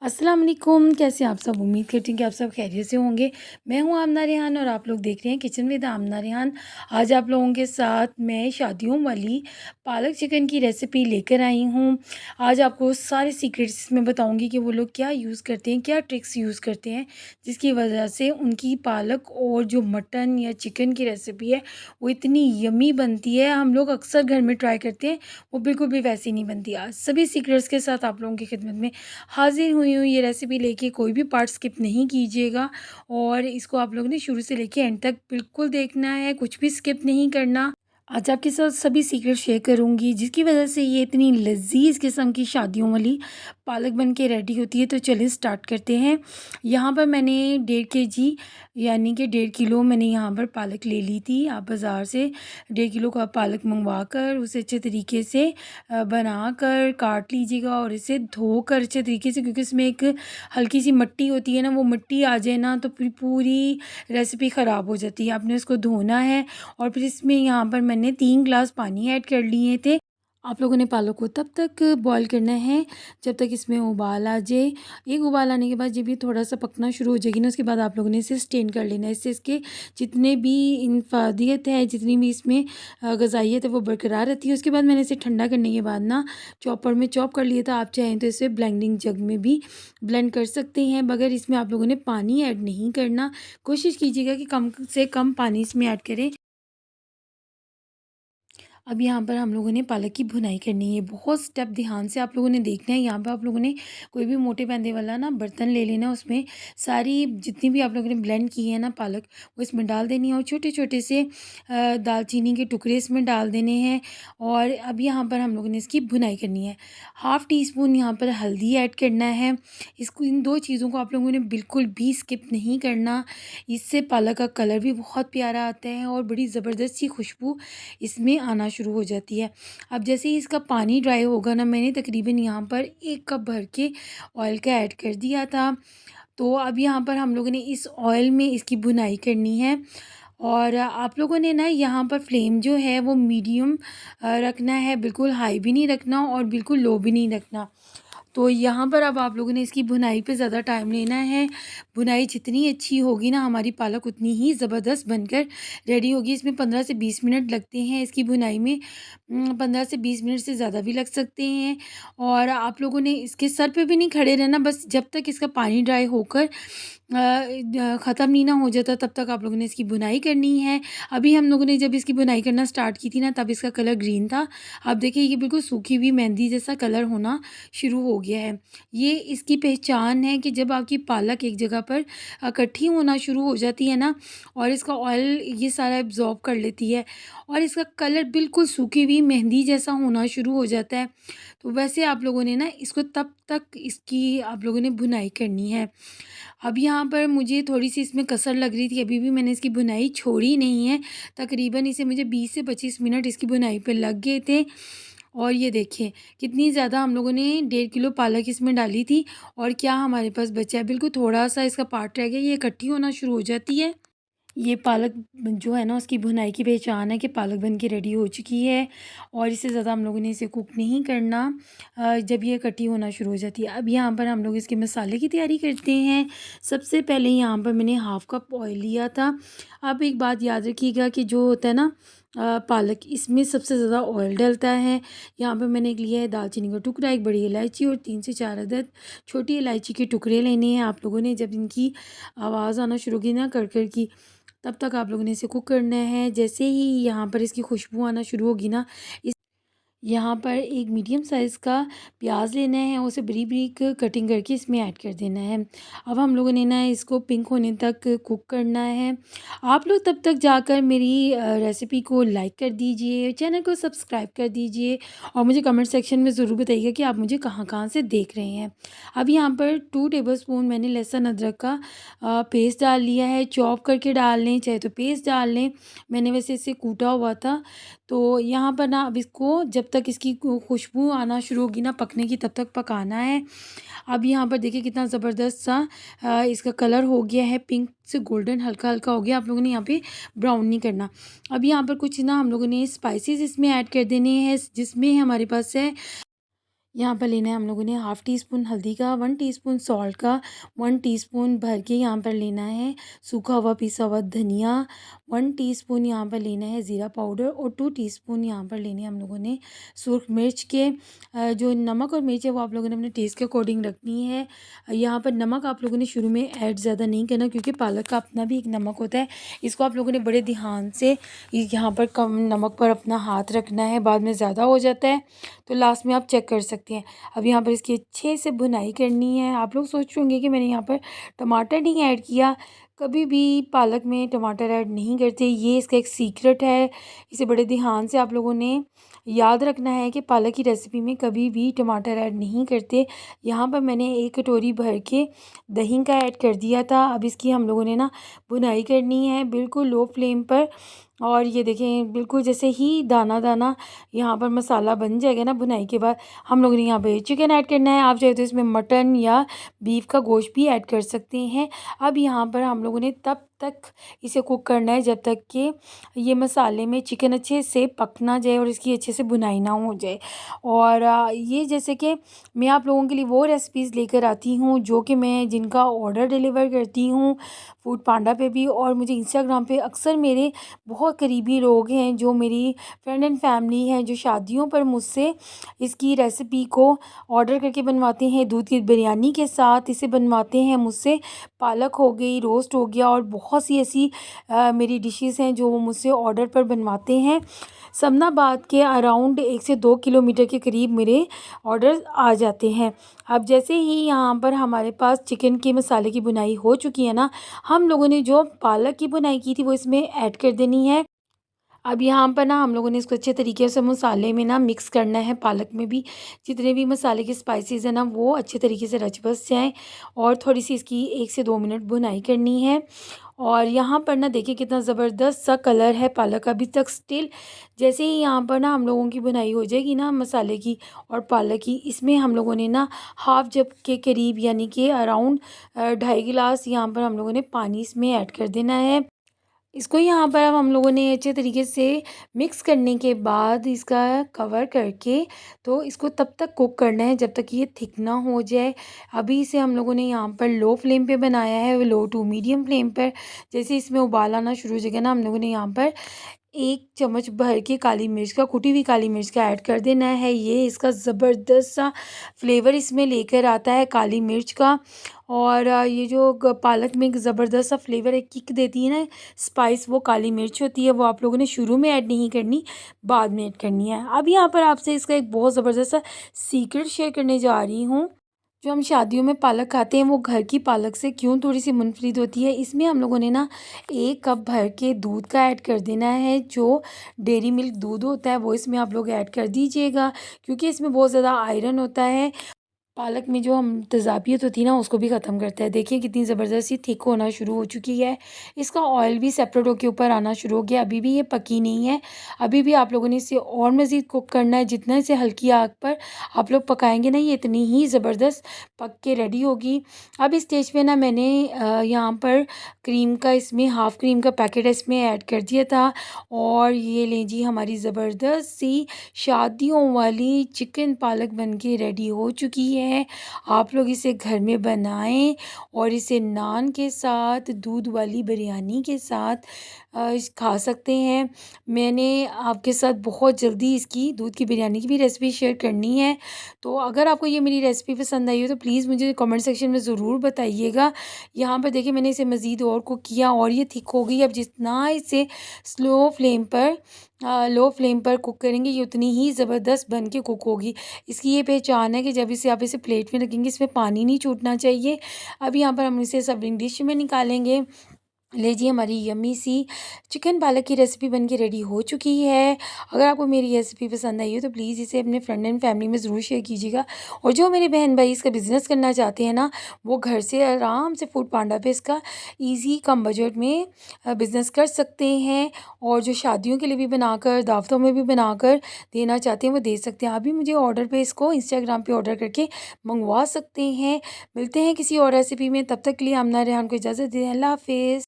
अस्सलाम वालेकुम। कैसे हैं आप सब? उम्मीद करती हूँ कि आप सब खैरियत से होंगे। मैं हूँ आमना रेहान और आप लोग देख रहे हैं किचन विद आमना रेहान। आज आप लोगों के साथ मैं शादियों वाली पालक चिकन की रेसिपी लेकर आई हूँ। आज आपको सारे सीक्रेट्स मैं बताऊँगी कि वो लोग क्या यूज़ करते हैं, क्या ट्रिक्स यूज़ करते हैं, जिसकी वजह से उनकी पालक और जो मटन या चिकन की रेसिपी है वो इतनी यम्मी बनती है। हम लोग अक्सर घर में ट्राई करते हैं, वो बिल्कुल भी वैसी नहीं बनती। आज सभी सीक्रेट्स के साथ आप लोगों की खिदमत में हाज़िर हुई हूँ ये रेसिपी लेके। कोई भी पार्ट स्किप नहीं कीजिएगा और इसको आप लोगों ने शुरू से लेके एंड तक बिल्कुल देखना है, कुछ भी स्किप नहीं करना। आज आपके साथ सभी सीक्रेट शेयर करूँगी जिसकी वजह से ये इतनी लज़ीज़ किस्म की शादियों वाली पालक बन के रेडी होती है। तो चलिए स्टार्ट करते हैं। यहाँ पर मैंने 1.5 केजी यानी कि 1.5 किलो मैंने यहाँ पर पालक ले ली थी। आप बाज़ार से 1.5 किलो का पालक मंगवा कर उसे अच्छे तरीके से बनाकर काट लीजिएगा और इसे धोकर अच्छे तरीके से, क्योंकि इसमें एक हल्की सी मिट्टी होती है ना, वो मिट्टी आ जाए ना तो फिर पूरी रेसिपी ख़राब हो जाती है। आपने उसको धोना है और फिर इसमें यहाँ पर मैंने 3 ग्लास पानी ऐड कर लिए थे। आप लोगों ने पालक को तब तक बॉईल करना है जब तक इसमें उबाल आ जाए। एक उबाल आने के बाद जब ये थोड़ा-सा पकना शुरू हो जाएगी ना, उसके बाद आप लोगों ने इसे स्टेन कर लेना है। इससे इसके जितने भी इनफ़ादियत है, जितनी भी इसमें ग़ज़ाइयत है वो बरकरार रहती है। उसके बाद मैंने इसे ठंडा करने के बाद ना चॉपर में चॉप कर लिया था। आप चाहें तो इसे ब्लेंडिंग जग में भी ब्लेंड कर सकते हैं, मगर इसमें आप लोगों ने पानी ऐड नहीं करना। कोशिश कीजिएगा कि कम से कम पानी इसमें ऐड करें। अब यहाँ पर हम लोगों ने पालक की भुनाई करनी है। बहुत स्टेप ध्यान से आप लोगों ने देखना है। यहाँ पे आप लोगों ने कोई भी मोटे पैंदे वाला ना बर्तन ले लेना, उसमें सारी जितनी भी आप लोगों ने ब्लेंड की है ना पालक, वो इसमें डाल देनी है और छोटे-छोटे से दालचीनी के टुकड़े इसमें डाल देने हैं। और अब यहाँ पर हम लोगों ने इसकी भुनाई करनी है। हाफ़ टी स्पून यहाँ पर हल्दी ऐड करना है। इसको, इन 2 चीज़ों को आप लोगों ने बिल्कुल भी स्किप नहीं करना। इससे पालक का कलर भी बहुत प्यारा आता है और बड़ी ज़बरदस्त सी खुशबू इसमें आना शुरू हो जाती है। अब जैसे ही इसका पानी ड्राई होगा ना, मैंने तकरीबन यहाँ पर 1 कप भर के ऑयल का ऐड कर दिया था। तो अब यहाँ पर हम लोगों ने इस ऑयल में इसकी भुनाई करनी है और आप लोगों ने ना यहाँ पर फ्लेम जो है वो मीडियम रखना है, बिल्कुल हाई भी नहीं रखना और बिल्कुल लो भी नहीं रखना। तो यहाँ पर अब आप लोगों ने इसकी भुनाई पे ज़्यादा टाइम लेना है। भुनाई जितनी अच्छी होगी ना, हमारी पालक उतनी ही ज़बरदस्त बनकर रेडी होगी। इसमें 15 से 20 मिनट लगते हैं इसकी भुनाई में। 15 से 20 मिनट से ज़्यादा भी लग सकते हैं। और आप लोगों ने इसके सर पे भी नहीं खड़े रहना, बस जब तक इसका पानी ड्राई होकर ख़त्म नहीं ना हो जाता तब तक आप लोगों ने इसकी भुनाई करनी है। अभी हम लोगों ने जब इसकी भुनाई करना स्टार्ट की थी ना, तब इसका कलर ग्रीन था। अब देखिए ये बिल्कुल सूखी हुई मेहंदी जैसा कलर होना शुरू हो गया है। ये इसकी पहचान है कि जब आपकी पालक एक जगह पर इकट्ठी होना शुरू हो जाती है ना और इसका ऑयल ये सारा एब्ज़ॉर्ब कर लेती है और इसका कलर बिल्कुल सूखी हुई मेहंदी जैसा होना शुरू हो जाता है। तो वैसे आप लोगों ने ना इसको तब तक इसकी आप लोगों ने भुनाई करनी है। अब यहाँ पर मुझे थोड़ी-सी इसमें कसर लग रही थी, अभी भी मैंने इसकी भुनाई छोड़ी नहीं है। तकरीबन इसे मुझे 20 से 25 मिनट इसकी भुनाई पे लग गए थे। और ये देखिए कितनी ज़्यादा हम लोगों ने 1.5 किलो पालक इसमें डाली थी और क्या हमारे पास बचा है, बिल्कुल थोड़ा-सा इसका पार्ट रह गया, ये इकट्ठी होना शुरू हो जाती है। ये पालक जो है ना, उसकी भुनाई की पहचान है कि पालक बन के रेडी हो चुकी है और इससे ज़्यादा हम लोगों ने इसे कुक नहीं करना। जब ये इकट्ठी होना शुरू हो जाती है, अब यहाँ पर हम लोग इसके मसाले की तैयारी करते हैं। सबसे पहले यहाँ पर मैंने हाफ़ कप ऑयल लिया था। अब एक बात याद रखिएगा कि जो होता है ना पालक, इसमें सबसे ज़्यादा ऑयल डलता है। यहाँ पर मैंने एक लिया है दालचीनी का टुकड़ा, एक बड़ी इलायची और 3 से 4 अदद छोटी इलायची के टुकड़े लेने हैं। आप लोगों ने जब इनकी आवाज़ आना शुरू की ना कर की, तब तक आप लोगों ने इसे कुक करना है। जैसे ही यहाँ पर इसकी खुशबू आना शुरू होगी ना, इस यहाँ पर एक मीडियम साइज़ का प्याज लेना है, उसे बारीक-बारीक कटिंग करके इसमें ऐड कर देना है। अब हम लोगों ने ना इसको पिंक होने तक कुक करना है। आप लोग तब तक जाकर मेरी रेसिपी को लाइक कर दीजिए, चैनल को सब्सक्राइब कर दीजिए और मुझे कमेंट सेक्शन में ज़रूर बताइएगा कि आप मुझे कहाँ-कहाँ से देख रहे हैं। अब यहाँ पर 2 टेबलस्पून मैंने लहसुन अदरक का पेस्ट डाल लिया है। चॉप करके डाल लें, चाहे तो पेस्ट डाल लें। मैंने वैसे इसे कूटा हुआ था। तो यहाँ पर ना अब इसको जब तक इसकी खुशबू आना शुरू होगी ना पकने की, तब तक पकाना है। अब यहाँ पर देखिए कितना ज़बरदस्त सा इसका कलर हो गया है, पिंक से गोल्डन हल्का-हल्का हो गया। आप लोगों ने यहाँ पे ब्राउन नहीं करना। अब यहाँ पर कुछ ना हम लोगों ने स्पाइसेस इसमें ऐड कर देने हैं, जिसमें हमारे पास है यहाँ पर लेना है हम लोगों ने हाफ़ टी स्पून हल्दी का, 1 टीस्पून सॉल्ट का, 1 टीस्पून भर के यहाँ पर लेना है सूखा हुआ पिसा हुआ धनिया, 1 टीस्पून यहाँ पर लेना है ज़ीरा पाउडर और 2 टीस्पून यहाँ पर लेने हैं हम लोगों ने सुर्ख मिर्च के। जो नमक और मिर्च है वो आप लोगों ने अपने टेस्ट के अकॉर्डिंग रखनी है। यहाँ पर नमक आप लोगों ने शुरू में ऐड ज़्यादा नहीं करना, क्योंकि पालक का अपना भी एक नमक होता है। इसको आप लोगों ने बड़े ध्यान से यहाँ पर कम नमक पर अपना हाथ रखना है, बाद में ज़्यादा हो जाता है तो लास्ट में आप चेक कर सकते हैं। अब यहाँ पर इसकी अच्छे से भुनाई करनी है। आप लोग सोच रहे होंगे कि मैंने यहाँ पर टमाटर नहीं ऐड किया। कभी भी पालक में टमाटर ऐड नहीं करते, ये इसका एक सीक्रेट है। इसे बड़े ध्यान से आप लोगों ने याद रखना है कि पालक की रेसिपी में कभी भी टमाटर ऐड नहीं करते। यहाँ पर मैंने 1 कटोरी भर के दही का ऐड कर दिया था। अब इसकी हम लोगों ने ना भुनाई करनी है बिल्कुल लो फ्लेम पर। और ये देखें, बिल्कुल जैसे ही दाना दाना यहाँ पर मसाला बन जाएगा ना भुनाई के बाद, हम लोगों ने यहाँ पे चिकन ऐड करना है। आप चाहे तो इसमें मटन या बीफ का गोश्त भी ऐड कर सकते हैं। अब यहाँ पर हम लोगों ने तब तक इसे कुक करना है जब तक कि ये मसाले में चिकन अच्छे से पक ना जाए और इसकी अच्छे से भुनाई ना हो जाए। और ये जैसे कि मैं आप लोगों के लिए वो रेसिपीज़ लेकर आती हूँ जो कि मैं जिनका ऑर्डर डिलीवर करती हूँ फूड पांडा पे भी, और मुझे इंस्टाग्राम पे अक्सर मेरे बहुत करीबी लोग हैं जो मेरी फ्रेंड एंड फैमिली हैं जो शादियों पर मुझसे इसकी रेसिपी को ऑर्डर करके बनवाते हैं। दूध की बिरयानी के साथ इसे बनवाते हैं मुझसे। पालक हो गई, रोस्ट हो गया और बहुत सी ऐसी मेरी डिशेस हैं जो वो मुझसे ऑर्डर पर बनवाते हैं। समनाबाद के अराउंड 1 से 2 किलोमीटर के करीब मेरे ऑर्डर आ जाते हैं। अब जैसे ही यहाँ पर हमारे पास चिकन के मसाले की बुनाई हो चुकी है ना, हम लोगों ने जो पालक की बुनाई की थी वो इसमें ऐड कर देनी है। अब यहाँ पर ना हम लोगों ने इसको अच्छे तरीके से मसाले में ना मिक्स करना है। पालक में भी जितने भी मसाले के स्पाइसेस हैं ना वो अच्छे तरीके से रच बस जाएँ, और थोड़ी सी इसकी 1 से 2 मिनट भुनाई करनी है। और यहाँ पर ना देखिए कितना ज़बरदस्त सा कलर है पालक अभी तक स्टिल। जैसे ही यहाँ पर ना हम लोगों की बुनाई हो जाएगी ना मसाले की और पालक की, इसमें हम लोगों ने ना हाफ जग के करीब यानी कि अराउंड 2.5 गिलास यहाँ पर हम लोगों ने पानी इसमें ऐड कर देना है। इसको यहाँ पर अब हम लोगों ने अच्छे तरीके से मिक्स करने के बाद इसका कवर करके तो इसको तब तक कुक करना है जब तक ये थिक ना हो जाए। अभी इसे हम लोगों ने यहाँ पर लो फ्लेम पे बनाया है, लो टू मीडियम फ्लेम पर। जैसे इसमें उबाल आना शुरू हो जाएगा ना, हम लोगों ने यहाँ पर 1 चम्मच भर के काली मिर्च का, कुटी हुई काली मिर्च का ऐड कर देना है। ये इसका ज़बरदस्त सा फ्लेवर इसमें लेकर आता है काली मिर्च का। और ये जो पालक में एक ज़बरदस्त सा फ्लेवर एक किक देती है ना स्पाइस, वो काली मिर्च होती है। वो आप लोगों ने शुरू में ऐड नहीं करनी, बाद में ऐड करनी है। अब यहाँ पर आपसे इसका एक बहुत ज़बरदस्त सा सीक्रेट शेयर करने जा रही हूँ। जो हम शादियों में पालक खाते हैं वो घर की पालक से क्यों थोड़ी सी मुनफरिद होती है। इसमें हम लोगों ने ना 1 कप भर के दूध का ऐड कर देना है। जो डेयरी मिल्क दूध होता है वो इसमें आप लोग ऐड कर दीजिएगा, क्योंकि इसमें बहुत ज़्यादा आयरन होता है। पालक में जो हम तेज़ाबियत होती है ना उसको भी ख़त्म करता है। देखिए कितनी ज़बरदस्त सी थिक होना शुरू हो चुकी है। इसका ऑयल भी सेपरेट होके ऊपर आना शुरू हो गया। अभी भी ये पकी नहीं है। अभी भी आप लोगों ने इसे और मज़ीद कुक करना है। जितना इसे हल्की आग पर आप लोग पकाएंगे ना, ये इतनी ही ज़बरदस्त पक के रेडी होगी। अब इस स्टेज पे ना मैंने यहाँ पर क्रीम का, इसमें हाफ़ क्रीम का पैकेट इसमें ऐड कर दिया था। और ये लीजिए हमारी ज़बरदस्त सी शादियों वाली चिकन पालक बन के रेडी हो चुकी है। आप लोग इसे घर में बनाएं और इसे नान के साथ, दूध वाली बिरयानी के साथ खा सकते हैं। मैंने आपके साथ बहुत जल्दी इसकी दूध की बिरयानी की भी रेसिपी शेयर करनी है। तो अगर आपको ये मेरी रेसिपी पसंद आई हो तो प्लीज़ मुझे कमेंट सेक्शन में ज़रूर बताइएगा। यहाँ पर देखिए मैंने इसे मज़ीद और कुक किया और ये थिक हो गई। अब जितना इसे लो फ्लेम पर कुक करेंगे ये उतनी ही ज़बरदस्त बन के कुक होगी। इसकी ये पहचान है कि जब इसे आप इसे प्लेट में रखेंगे इसमें पानी नहीं छूटना चाहिए। अब यहाँ पर हम इसे सर्विंग डिश में निकालेंगे। लीजिए हमारी यम्मी सी चिकन पालक की रेसिपी बन के रेडी हो चुकी है। अगर आपको मेरी रेसिपी पसंद आई हो तो प्लीज़ इसे अपने फ्रेंड एंड फैमिली में ज़रूर शेयर कीजिएगा। और जो मेरे बहन भाई इसका बिज़नेस करना चाहते हैं ना, वो घर से आराम से फूड पांडा पे इसका ईज़ी कम बजट में बिज़नेस कर सकते हैं। और जो शादियों के लिए भी बनाकर, दावतों में भी बनाकर देना चाहते हैं वो दे सकते हैं। अभी मुझे ऑर्डर पे इसको इंस्टाग्राम पे ऑर्डर करके मंगवा सकते हैं। मिलते हैं किसी और रेसिपी में, तब तक के लिए आमना रेहान को इजाज़त दें। अल्लाह हाफ़िज़।